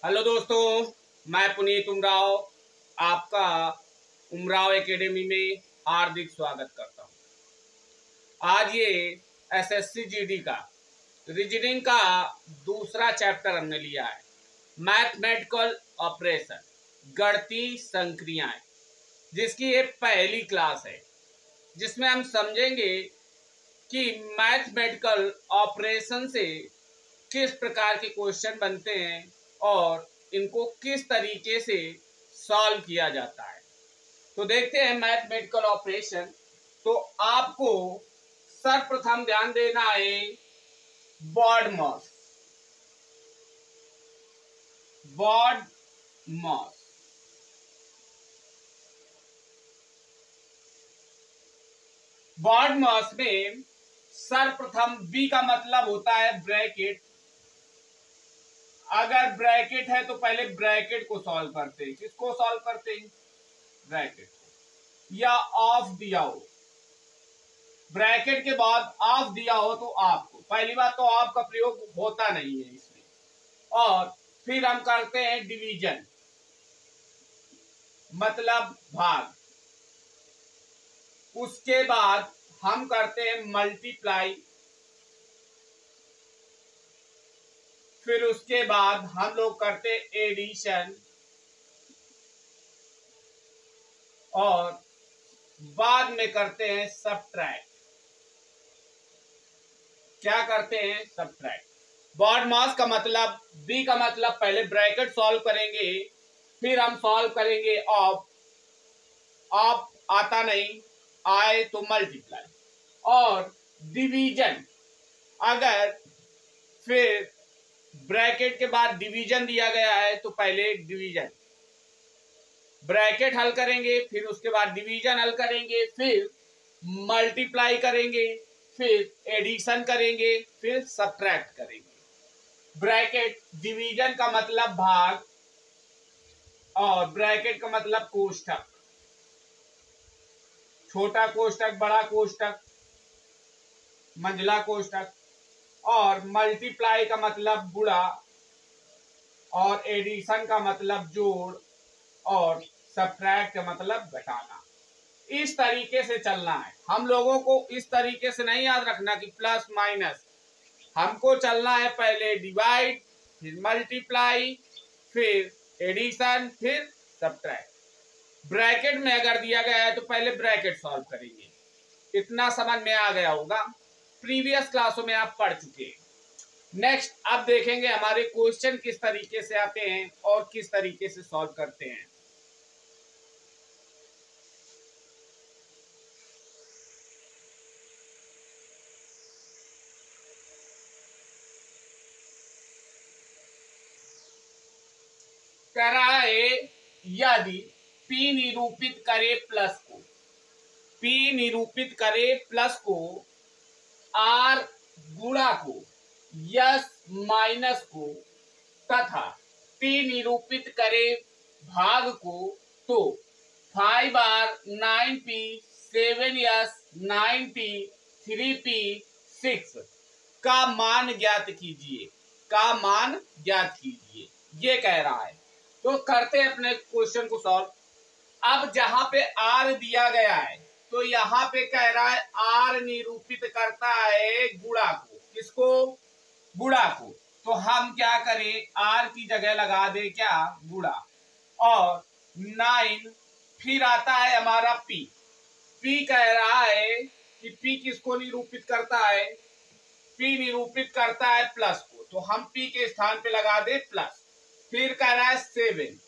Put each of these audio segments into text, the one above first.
Hello दोस्तों, मैं पुनीत उमराव आपका उमराव एकेडमी में हार्दिक स्वागत करता हूं। आज ये एसएससी जीडी का रीजनिंग का दूसरा चैप्टर हमने लिया है, मैथमेटिकल ऑपरेशन, गणितीय संक्रियाएं, जिसकी ये पहली क्लास है, जिसमें हम समझेंगे कि मैथमेटिकल ऑपरेशन से किस प्रकार के क्वेश्चन बनते हैं और इनको किस तरीके से सॉल्व किया जाता है। तो देखते हैं मैथमेटिकल ऑपरेशन। तो आपको सर्वप्रथम ध्यान देना है BODMAS. BODMAS BODMAS में सर्वप्रथम बी का मतलब होता है ब्रैकेट। अगर ब्रैकेट है तो पहले ब्रैकेट को सॉल्व करते हैं। किसको सॉल्व करते हैं? ब्रैकेट को। या ऑफ दिया हो, ब्रैकेट के बाद ऑफ दिया हो तो आपको पहली बात तो ऑफ का प्रयोग होता नहीं है इसमें। और फिर हम करते हैं डिवीजन, मतलब भाग। उसके बाद हम करते हैं मल्टीप्लाई। फिर उसके बाद हम लोग करते हैं एडिशन और बाद में करते हैं सबट्रैक्ट। क्या करते हैं? सबट्रैक्ट। बॉड मास का मतलब, बी का मतलब पहले ब्रैकेट सॉल्व करेंगे, फिर हम सॉल्व करेंगे ऑफ। ऑफ आता नहीं, आए तो मल्टीप्लाई। और डिवीजन, अगर फिर ब्रैकेट के बाद डिवीजन दिया गया है तो पहले डिवीजन, ब्रैकेट हल करेंगे, फिर उसके बाद डिवीजन हल करेंगे, फिर मल्टीप्लाई करेंगे, फिर एडिशन करेंगे, फिर सबट्रैक्ट करेंगे। ब्रैकेट, डिवीजन का मतलब भाग और ब्रैकेट का मतलब कोष्ठक, छोटा कोष्ठक, बड़ा कोष्ठक, मंझला कोष्ठक। और मल्टीप्लाई का मतलब गुणा और एडिशन का मतलब जोड़ और सबट्रैक्ट का मतलब घटाना। इस तरीके से चलना है। हम लोगों को इस तरीके से नहीं याद रखना कि प्लस माइनस, हमको चलना है पहले डिवाइड, फिर मल्टीप्लाई, फिर एडिशन, फिर सबट्रैक्ट। ब्रैकेट में अगर दिया गया है तो पहले ब्रैकेट सॉल्व करेंगे। इतना समझ में आ गया होगा, प्रीवियस क्लासों में आप पढ़ चुके हैं। नेक्स्ट अब देखेंगे हमारे क्वेश्चन किस तरीके से आते हैं और किस तरीके से सॉल्व करते हैं। कह रहा है यदि P निरूपित करे प्लस को, P निरूपित करे प्लस को, R गुणा को, यस माइनस को तथा T निरूपित करे भाग को, तो 5R 9P 7S 9P 3P 6 का मान ज्ञात कीजिए। का मान ज्ञात कीजिए, ये कह रहा है। तो करते हैं अपने क्वेश्चन को सॉल्व। अब जहां पे आर दिया गया है तो यहाँ पे कह रहा है आर निरूपित करता है गुणा को। किसको? गुणा को। तो हम क्या करें, आर की जगह लगा दे क्या? गुणा। और 9, फिर आता है हमारा पी। पी कह रहा है कि पी किसको निरूपित करता है? पी निरूपित करता है प्लस को, तो हम पी के स्थान पे लगा दे प्लस। फिर कह रहा है 7,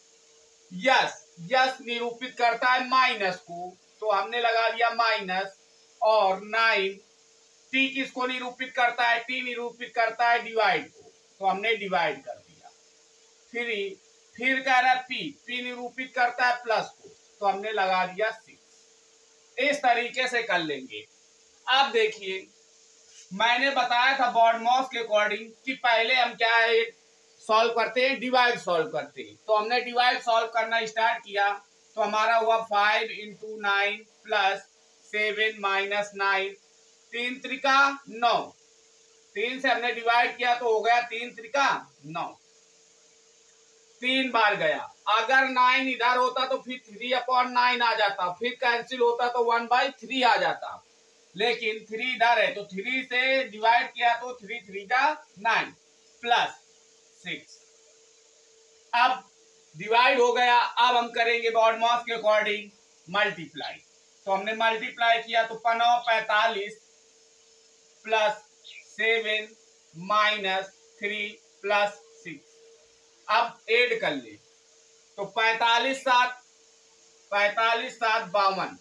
यस, यस निरूपित करता है माइनस को, तो हमने लगा दिया माइनस। और 9, टी किसको निरूपित करता है? टी निरूपित करता है डिवाइड को, तो हमने डिवाइड कर दिया। फिर कह रहा है पी, पी निरूपित करता है प्लस को, तो हमने लगा दिया 6। इस तरीके से कर लेंगे। अब देखिए, मैंने बताया था बॉड मॉस के अकॉर्डिंग कि पहले हम क्या है सॉल्व करते हैं, डिवाइड सॉल्व करते हैं। तो हमने डिवाइड सॉल्व करना स्टार्ट किया, तो हमारा हुआ 5 × 9 + 7 - 9 3 त्रिका 9, 3 से हमने डिवाइड किया तो हो गया 3 त्रिका 9, 3 बार गया। अगर 9 इधर होता तो फिर 3/9 आ जाता, फिर कैंसिल होता तो 1/3 आ जाता, लेकिन 3 इधर है तो 3 से डिवाइड किया तो 3 3 का 9 प्लस 6। अब डिवाइड हो गया, अब हम करेंगे बॉड मास के अकॉर्डिंग मल्टीप्लाई। तो हमने मल्टीप्लाई किया तो 45 प्लस 7 माइनस 3 प्लस 6। अब ऐड कर ले तो 45 7 52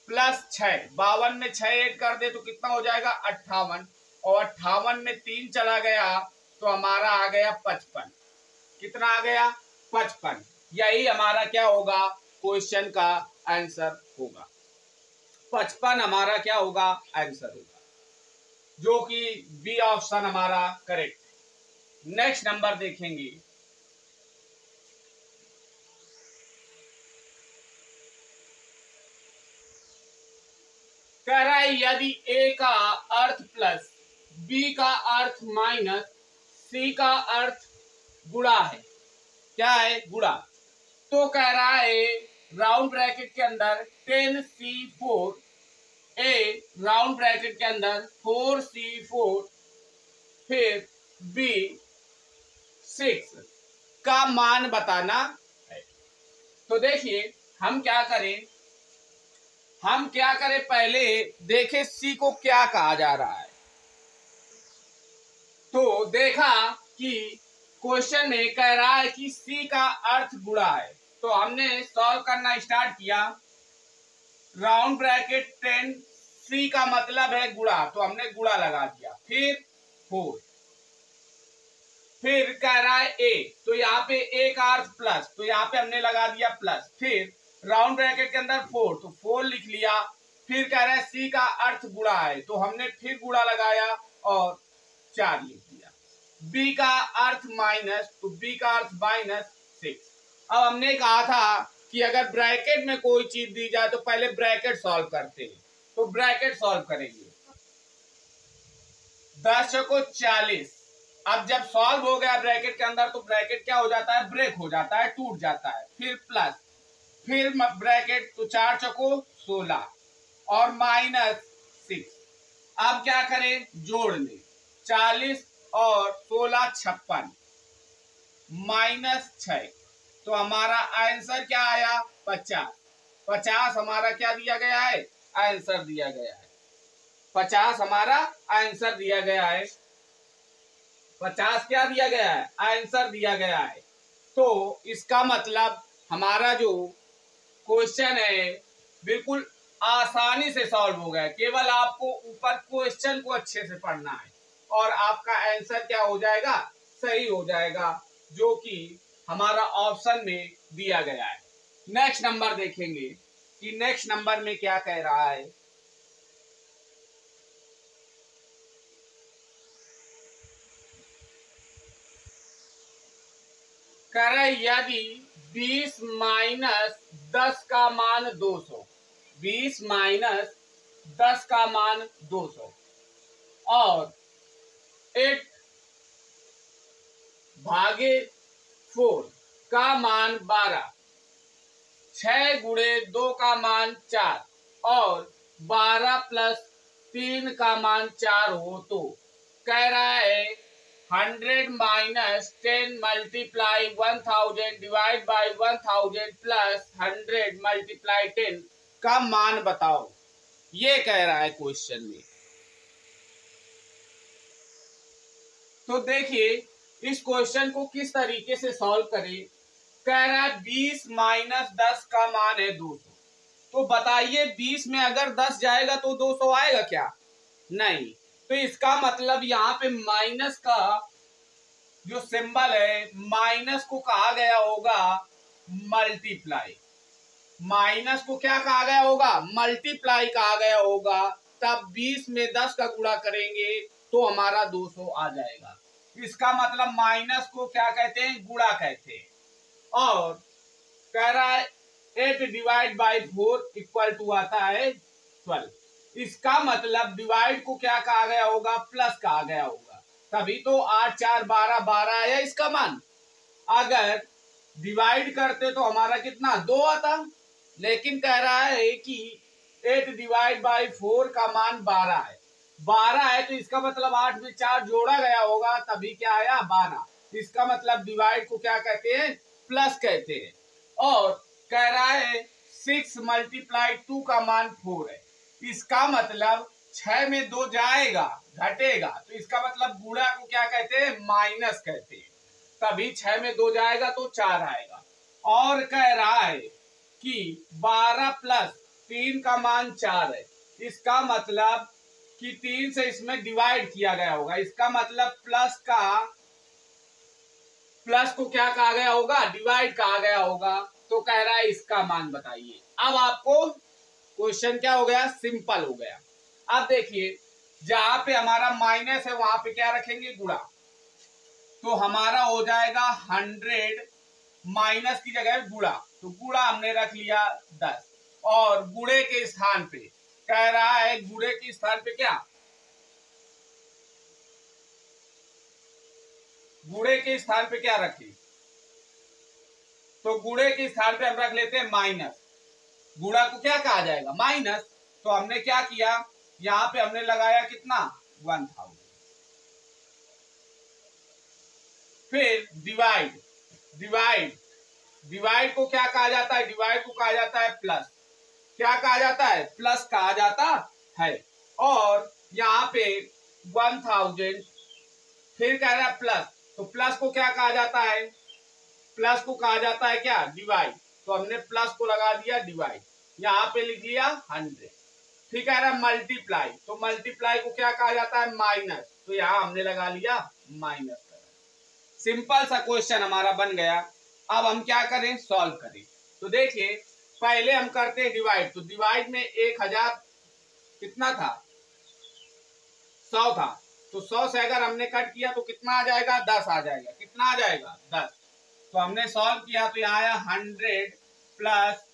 प्लस 6, 52 में 6 ऐड कर दे तो कितना हो जाएगा 58, और 58 में 3 चला गया तो हमारा आ गया 55। कितना आ गया 55। यही हमारा क्या होगा, क्वेश्चन का आंसर होगा। 55 हमारा क्या होगा, आंसर होगा, जो कि बी ऑप्शन हमारा करेक्ट है। नेक्स्ट नंबर देखेंगे, कह रहा है यदि ए का अर्थ प्लस बी का अर्थ माइनस सी का अर्थ गुणा है, क्या है गुणा, तो कह रहा है राउंड ब्रैकेट के अंदर 10C4 ए राउंड ब्रैकेट के अंदर 4C4 फिर बी 6 का मान बताना है। तो देखिए हम क्या करें, पहले देखें सी को क्या कहा जा रहा है। तो देखा कि क्वेश्चन में कह रहा है कि सी का अर्थ गुणा है, तो हमने सॉल्व करना स्टार्ट किया। राउंड ब्रैकेट 10, सी का मतलब है गुणा, तो हमने गुणा लगा दिया, फिर 4, फिर कह रहा है ए, तो यहाँ पे ए का अर्थ प्लस, तो यहाँ पे हमने लगा दिया प्लस, फिर राउंड ब्रैकेट के अंदर 4, तो 4 लिख लिया, फिर कह रहा है सी का अर्थ गुणा है, तो हमने फिर गुणा लगाया और 4 लिख दिया। बी का अर्थ माइनस, तो बी का अर्थ -6। अब हमने कहा था कि अगर ब्रैकेट में कोई चीज दी जाए तो पहले ब्रैकेट सॉल्व करते हैं, तो ब्रैकेट सॉल्व करेंगे। 10 चौको 40। अब जब सॉल्व हो गया ब्रैकेट के अंदर तो ब्रैकेट क्या हो जाता है, ब्रेक हो जाता है, टूट जाता है, फिर प्लस, फिर ब्रैकेट, तो 4 चौको 16 और -6। अब क्या करें, जोड़ लें, 40 और 16 56 -6, तो हमारा आंसर क्या आया 50। 50 हमारा क्या दिया गया है, आंसर दिया गया है। 50 हमारा आंसर दिया गया है। 50 क्या दिया गया है, आंसर दिया गया है। तो इसका मतलब हमारा जो क्वेश्चन है बिल्कुल आसानी से सॉल्व हो गया। केवल आपको ऊपर क्वेश्चन को अच्छे से पढ़ना है और आपका आंसर क्या हो जाएगा, सही हो जाएगा, जो कि हमारा ऑप्शन में दिया गया है। नेक्स्ट नंबर देखेंगे कि नेक्स्ट नंबर में क्या कह रहा है। कह रहे यदि 20 माइनस 10 का मान 200, 20 माइनस 10 का मान 200 और 8 भागे 4 का मान 12, 6 गुणे 2 का मान 4 और 12 प्लस 3 का मान 4 हो, तो कह रहा है 100 minus 10 multiply 1000 divide by 1000 plus 100 multiply 10 का मान बताओ। ये कह रहा है क्वेश्चन में। तो देखिए इस क्वेश्चन को किस तरीके से सॉल्व करें। कह रहा है 20 माइनस 10 का मान है 200, तो बताइए 20 में अगर 10 जाएगा तो 200 आएगा क्या, नहीं। तो इसका मतलब यहाँ पे माइनस का जो सिंबल है, माइनस को कहा गया होगा मल्टीप्लाई, माइनस को क्या कहा गया होगा, मल्टीप्लाई कहा गया होगा। तब 20 में 10 का गुणा करेंगे तो हमारा 200 आ जाएगा। इसका मतलब माइनस को क्या कहते हैं, गुणा कहते हैं। और कह रहा है 8 डिवाइड बाई 4 इक्वल टू आता है 12। इसका मतलब डिवाइड को क्या कहा गया होगा, प्लस कहा गया होगा, तभी तो 8 4 12 12 आया इसका मान। अगर डिवाइड करते तो हमारा कितना 2 आता, लेकिन कह रहा है कि 8 डिवाइड बाई 4 का मान 12 है। 12 है तो इसका मतलब 8 में 4 जोड़ा गया होगा, तभी क्या आया 12। इसका मतलब डिवाइड को क्या कहते हैं, प्लस कहते हैं। और कह रहा है 6 मल्टीप्लाई 2 का मान 4 है। इसका मतलब 6 में 2 जाएगा, घटेगा, तो इसका मतलब गुणा को क्या कहते हैं, माइनस कहते हैं। तभी 6 में 2 जाएगा तो 4 आएगा। और कह रहा है कि 12 प्लस 3 का मान 4 है। इसका मतलब कि 3 से इसमें डिवाइड किया गया होगा, इसका मतलब प्लस को क्या कहा गया होगा, डिवाइड कहा गया होगा। तो कह रहा है इसका मान बताइए। अब आपको क्वेश्चन क्या हो गया, सिंपल हो गया। अब देखिए जहां पे हमारा माइनस है वहां पे क्या रखेंगे, गुणा। तो हमारा हो जाएगा 100 माइनस की जगह गुणा, तो गुणा हमने रख लिया 10। और गुणे के स्थान पे कह रहा है, गुणे के स्थान पे क्या, गुणे के स्थान पे क्या रखें, तो गुणे के स्थान पे हम रख लेते हैं माइनस। गुणा को क्या कहा जाएगा, माइनस। तो हमने क्या किया, यहां पे हमने लगाया कितना 1000। फिर डिवाइड, डिवाइड डिवाइड को क्या कहा जाता है, डिवाइड को कहा जाता है प्लस। क्या कहा जाता है, प्लस कहा जाता है। और यहाँ पे 1000, फिर कह रहा है प्लस, तो प्लस को क्या कहा जाता है, प्लस को कहा जाता है क्या, डिवाइड। तो हमने प्लस को लगा दिया डिवाइड, यहाँ पे लिख लिया 100। फिर कह रहा है मल्टीप्लाई, तो मल्टीप्लाई को क्या कहा जाता है, माइनस। तो यहाँ हमने लगा लिया माइनस। सिंपल सा क्वेश्चन हमारा बन गया। अब हम क्या करें, सॉल्व करें। तो देखिए पहले हम करते हैं डिवाइड, तो डिवाइड में 1000 कितना था, 100 था। तो 100 से अगर हमने कट किया तो कितना आ जाएगा, 10 आ जाएगा। कितना आ जाएगा, 10। तो हमने सॉल्व किया तो यहाँ आया 100 प्लस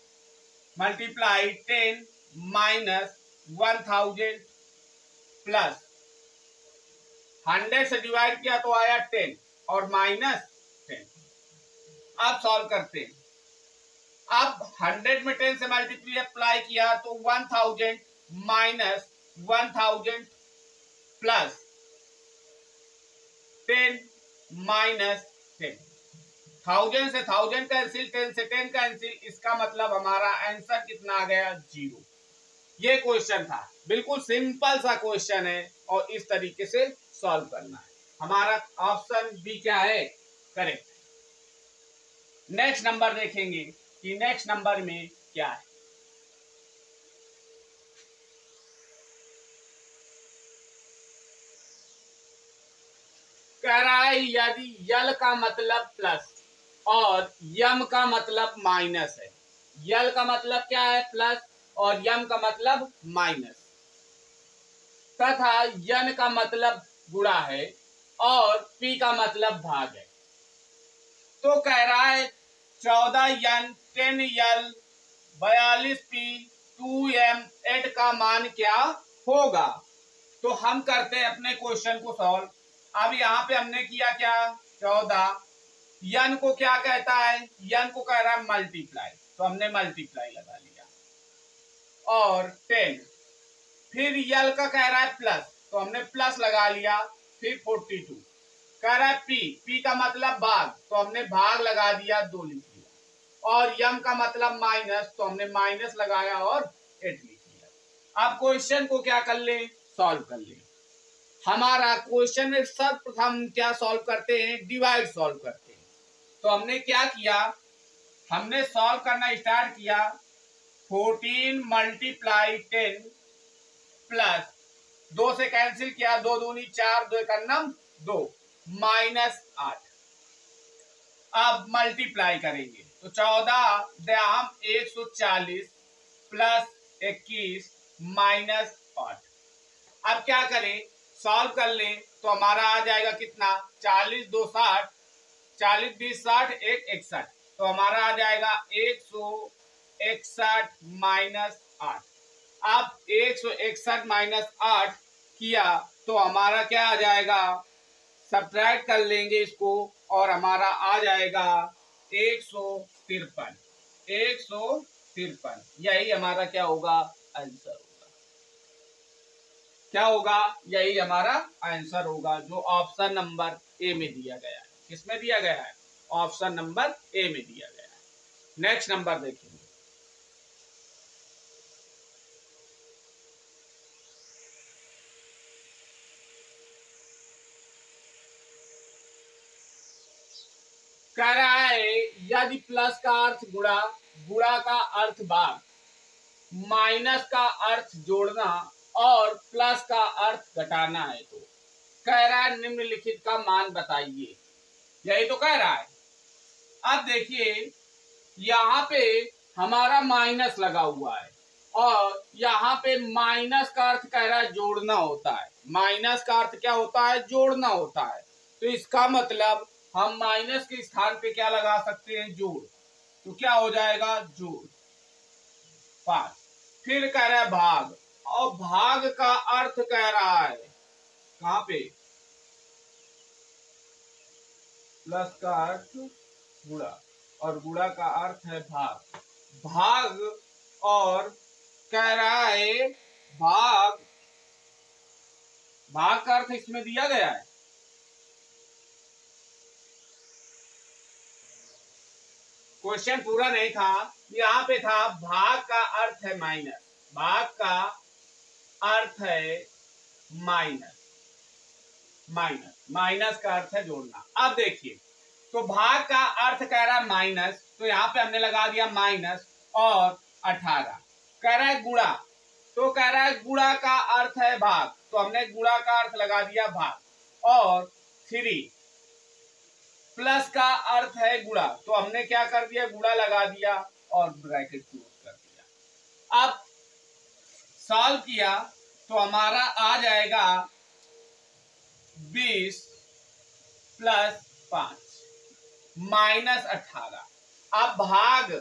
मल्टीप्लाई 10 माइनस 1000 प्लस 100 से डिवाइड किया तो आया 10 और माइनस 10। अब सॉल्व करते हैं। अब 100 में 10 से मल्टीप्लाई किया तो 1000 माइनस 1000 प्लस 10 माइनस 10। 1000 से 1000 कैंसिल, 10 से 10 कैंसिल। इसका मतलब हमारा आंसर कितना आ गया, 0। ये क्वेश्चन था, बिल्कुल सिंपल सा क्वेश्चन है और इस तरीके से सॉल्व करना है। हमारा ऑप्शन बी क्या है, करेक्ट। नेक्स्ट नंबर देखेंगे कि नेक्स्ट नंबर में क्या है। कह रहा है यदि यल का मतलब प्लस और यम का मतलब माइनस है। यल का मतलब क्या है, प्लस, और यम का मतलब माइनस, तथा यन का मतलब गुणा है और पी का मतलब भाग है। तो कह रहा है 14 यन 10 यल 42 पी 2 एम 8 का मान क्या होगा। तो हम करते हैं अपने क्वेश्चन को सॉल्व। अब यहाँ पे हमने किया क्या, 14, यन को क्या कहता है, यन को कह रहा है मल्टीप्लाई, तो हमने मल्टीप्लाई लगा लिया। और 10, फिर यल का कह रहा है प्लस, तो हमने प्लस लगा लिया। फिर 42 कह रहा है पी का मतलब भाग, तो हमने भाग लगा दिया, 2 लिख लिया। और यम का मतलब माइनस, तो हमने माइनस लगाया और 8 लिख लिया। अब क्वेश्चन को क्या कर ले, सॉल्व कर ले। हमारा क्वेश्चन में सर्वप्रथम क्या सॉल्व करते हैं, डिवाइड सॉल्व करते हैं। तो हमने क्या किया, हमने सॉल्व करना स्टार्ट किया। 14 मल्टीप्लाई 10 प्लस 2 से कैंसिल किया, 2 दूनी 4, 2 एक 2 माइनस 8। अब मल्टीप्लाई करेंगे तो 14 दाम 140 प्लस 21 माइनस 8। अब क्या करें, सॉल्व कर लें तो हमारा आ जाएगा कितना, 40 2 60, 40 20 60 1 61। तो हमारा आ जाएगा 161 माइनस 8। अब 161 माइनस 8 किया तो हमारा क्या आ जाएगा, सब्ट्रैक्ट कर लेंगे इसको और हमारा आ जाएगा 153। 153 यही हमारा क्या होगा, आंसर होगा। क्या होगा, यही हमारा आंसर होगा जो ऑप्शन नंबर ए में दिया गया है। किसमें दिया गया है, ऑप्शन नंबर ए में दिया गया है। नेक्स्ट नंबर देखेंगे। कह रहा है यदि प्लस का अर्थ गुणा, गुणा का अर्थ भाग, माइनस का अर्थ जोड़ना और प्लस का अर्थ घटाना है तो कह रहा है निम्नलिखित का मान बताइए। यही तो कह रहा है। अब देखिए यहाँ पे हमारा माइनस लगा हुआ है और यहाँ पे माइनस का अर्थ कह रहा है जोड़ना होता है। माइनस का अर्थ क्या होता है, जोड़ना होता है। तो इसका मतलब हम माइनस के स्थान पे क्या लगा सकते हैं, जोड़। तो क्या हो जाएगा, जोड़ 5। फिर कह रहा है भाग, और भाग का अर्थ कह रहा है कहां पे, प्लस का अर्थ गुणा और गुणा का अर्थ है भाग। भाग और कह रहा है भाग, भाग का अर्थ इसमें दिया गया है। क्वेश्चन पूरा नहीं था, यहाँ पे था भाग का अर्थ है माइनस, भाग का अर्थ है माइनस, माइनस माइनस का अर्थ है जोड़ना। अब देखिए तो भाग का अर्थ कह रहा है माइनस, तो यहाँ पे हमने लगा दिया माइनस और 18। कह रहा है गुणा, तो कह रहा है गुणा का अर्थ है भाग, तो हमने गुणा का अर्थ लगा दिया भाग। और 3 प्लस का अर्थ है गुणा, तो हमने क्या कर दिया, गुणा लगा दिया और ब्रैकेट क्लोज कर दिया। अब सॉल्व किया तो हमारा आ जाएगा 20 प्लस 5 माइनस 18। अब भाग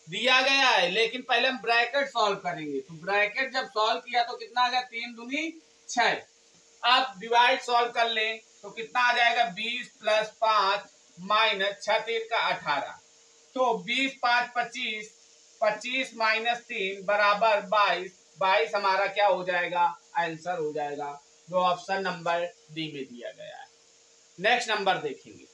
दिया गया है लेकिन पहले हम ब्रैकेट सॉल्व करेंगे। तो ब्रैकेट जब सॉल्व किया तो कितना आ गया, 3 दूनी 6। अब डिवाइड सॉल्व कर लें तो कितना आ जाएगा, 20 प्लस 5 माइनस 6 3 का 18। तो 20 5 25, 25 माइनस 3 बराबर 22। 22 हमारा क्या हो जाएगा, आंसर हो जाएगा जो ऑप्शन नंबर डी में दिया गया है। नेक्स्ट नंबर देखेंगे।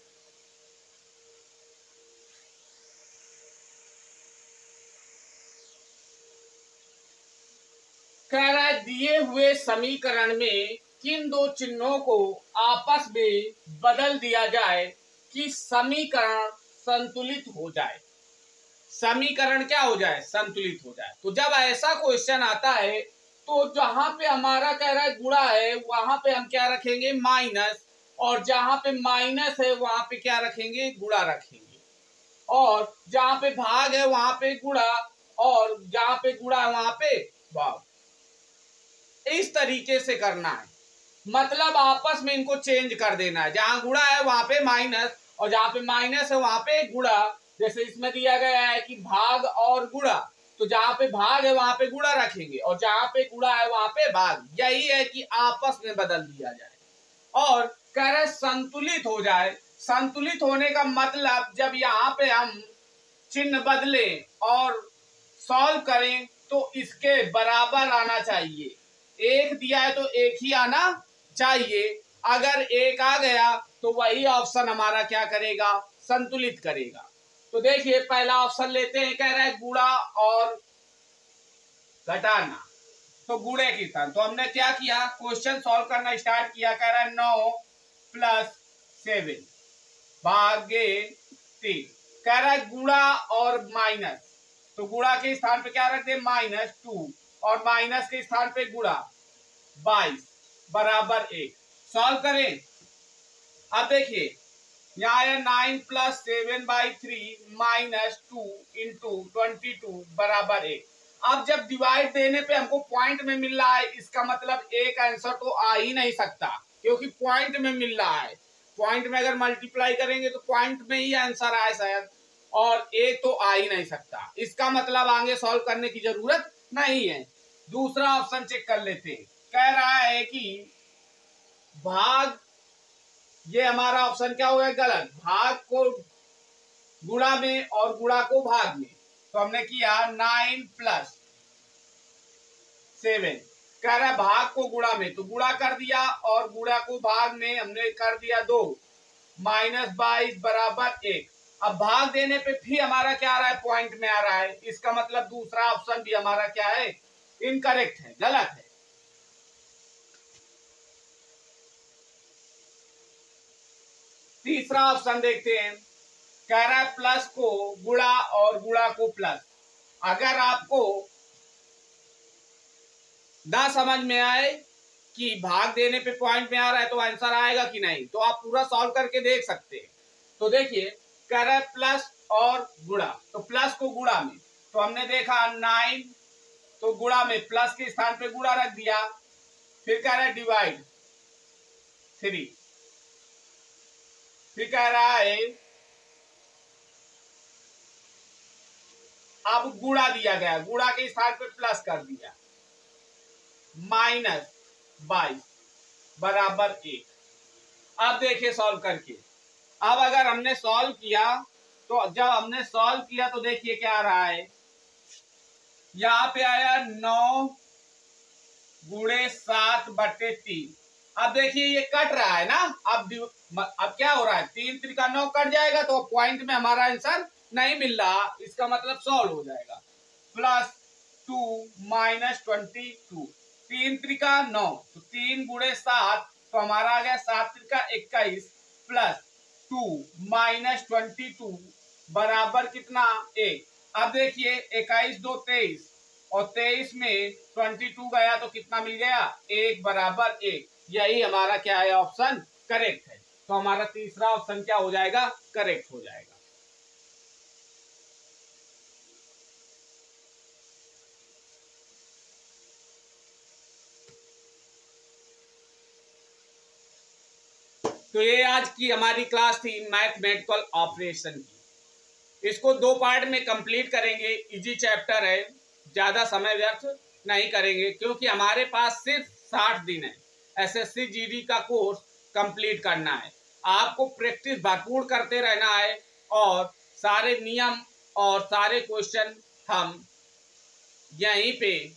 कह रहा है दिए हुए समीकरण में किन दो चिन्हों को आपस में बदल दिया जाए कि समीकरण संतुलित हो जाए। समीकरण क्या हो जाए, संतुलित हो जाए। तो जब ऐसा क्वेश्चन आता है तो जहां पे हमारा कह रहा है गुणा है वहां पे हम क्या रखेंगे, माइनस, और जहां पे माइनस है वहां पे क्या रखेंगे, गुणा रखेंगे, और जहां पे भाग है वहां पे गुणा, और जहां पे गुणा है वहां पे भाग। इस तरीके से करना है, मतलब आपस में इनको चेंज कर देना है। जहां गुणा है वहां पे माइनस और जहां पे माइनस है वहां पे गुणा। जैसे इसमें दिया गया है कि भाग और गुणा, तो जहां पे भाग है वहां पे गुणा रखेंगे और जहां पे गुणा है वहां पे भाग। यही है कि आपस में बदल दिया जाए। और कह रहे संतुलित हो जाए। संतुलित होने का मतलब जब यहाँ पे हम चिन्ह बदलें और सॉल्व करें तो इसके बराबर आना चाहिए। एक दिया है तो एक ही आना चाहिए। अगर एक आ गया तो वही ऑप्शन हमारा क्या करेगा, संतुलित करेगा। तो देखिए पहला ऑप्शन लेते हैं, कह रहा है गुणा और घटाना, तो गुणे की स्थान। तो हमने क्या किया, क्वेश्चन सॉल्व करना स्टार्ट किया। कह रहा है 9 प्लस 7 भागे 3। कह रहा है गुणा और माइनस, तो गुणा के स्थान पे क्या रखते हैं, -2, और माइनस के स्थान पे गुणा 22 बराबर 1। सॉल्व करें। अब देखिए यहाँ है 9 प्लस 7/3 -2 इंटू 22 बराबर 1। अब जब डिवाइड देने पे हमको पॉइंट में मिल रहा है, इसका मतलब एक आंसर तो आ ही नहीं सकता, क्योंकि पॉइंट में मिल रहा है। पॉइंट में अगर मल्टीप्लाई करेंगे तो पॉइंट में ही आंसर आए शायद, और एक तो आ ही नहीं सकता। इसका मतलब आगे सॉल्व करने की जरूरत नहीं है। दूसरा ऑप्शन चेक कर लेते हैं। कह रहा है कि भाग, ये हमारा ऑप्शन क्या हो गया गलत, भाग को गुणा में और गुणा को भाग में। तो हमने किया 9 + 7। कह रहा है भाग को गुणा में, तो गुणा कर दिया और गुणा को भाग में हमने कर दिया 2, -22 बराबर 1। अब भाग देने पे भी हमारा क्या आ रहा है, पॉइंट में आ रहा है। इसका मतलब दूसरा ऑप्शन भी हमारा क्या है, इनकरेक्ट है, गलत है। तीसरा ऑप्शन देखते हैं। कह रहा है प्लस को गुणा और गुणा को प्लस। अगर आपको ना समझ में आए कि भाग देने पे पॉइंट में आ रहा है तो आंसर आएगा कि नहीं, तो आप पूरा सॉल्व करके देख सकते हैं। तो देखिए, कह रहा है प्लस और गुणा, तो प्लस को गुणा में, तो हमने देखा 9, तो गुणा में प्लस के स्थान पे गुणा रख दिया। फिर कह रहा है डिवाइड 3, फिर कह रहा है अब गुणा दिया गया, गुणा के स्थान पे प्लस कर दिया, -22 बराबर 1। अब देखिए सॉल्व करके, अब अगर हमने सॉल्व किया, तो जब हमने सॉल्व किया तो देखिए क्या आ रहा है, यहां पे आया 9 × 7/3। अब देखिए ये कट रहा है ना, अब क्या हो रहा है, 3 × 9 कट जाएगा, तो पॉइंट में हमारा आंसर नहीं मिल रहा, इसका मतलब सॉल्व हो जाएगा। +2 -22, 3 × 9, तो 3 × 7, तो हमारा आ गया 7 × 21 +2 -22 बराबर कितना, 1। अब देखिए 21 2 23, और 23 में 22 गया तो कितना मिल गया, 1 बराबर 1। यही हमारा क्या है, ऑप्शन करेक्ट है। तो हमारा तीसरा ऑप्शन क्या हो जाएगा, करेक्ट हो जाएगा। तो ये आज की हमारी क्लास थी मैथमेटिकल ऑपरेशन की। इसको 2 पार्ट में कंप्लीट करेंगे, इजी चैप्टर है, ज़्यादा समय व्यर्थ नहीं करेंगे, क्योंकि हमारे पास सिर्फ 60 दिन है एसएससी जीडी का कोर्स कंप्लीट करना है। आपको प्रैक्टिस भरपूर करते रहना है, और सारे नियम और सारे क्वेश्चन हम यहीं पे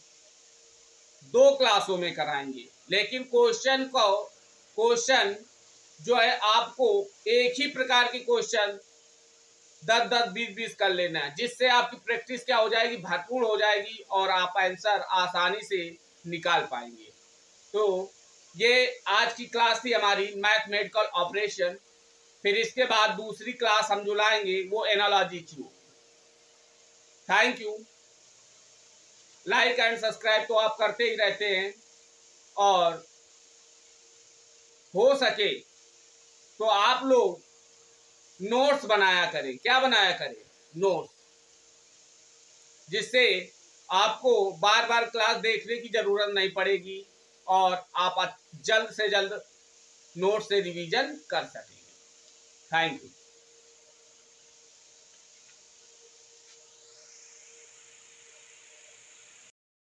2 क्लासों में कराएंगे। लेकिन क्वेश्चन जो है, आपको एक ही प्रकार के क्वेश्चन 10-10, 20-20 कर लेना है, जिससे आपकी प्रैक्टिस क्या हो जाएगी, भरपूर हो जाएगी, और आप आंसर आसानी से निकाल पाएंगे। तो ये आज की क्लास थी हमारी मैथमेटिकल ऑपरेशन। फिर इसके बाद दूसरी क्लास हम जो लाएंगे वो एनालॉजी की होगी। Thank you. Like and subscribe तो आप करते ही रहते हैं, और हो सके तो आप लोग नोट्स बनाया करें। क्या बनाया करें, नोट्स, जिससे आपको बार बार क्लास देखने की जरूरत नहीं पड़ेगी, और आप जल्द से जल्द नोट्स से रिवीजन कर सकेंगे। Thank you.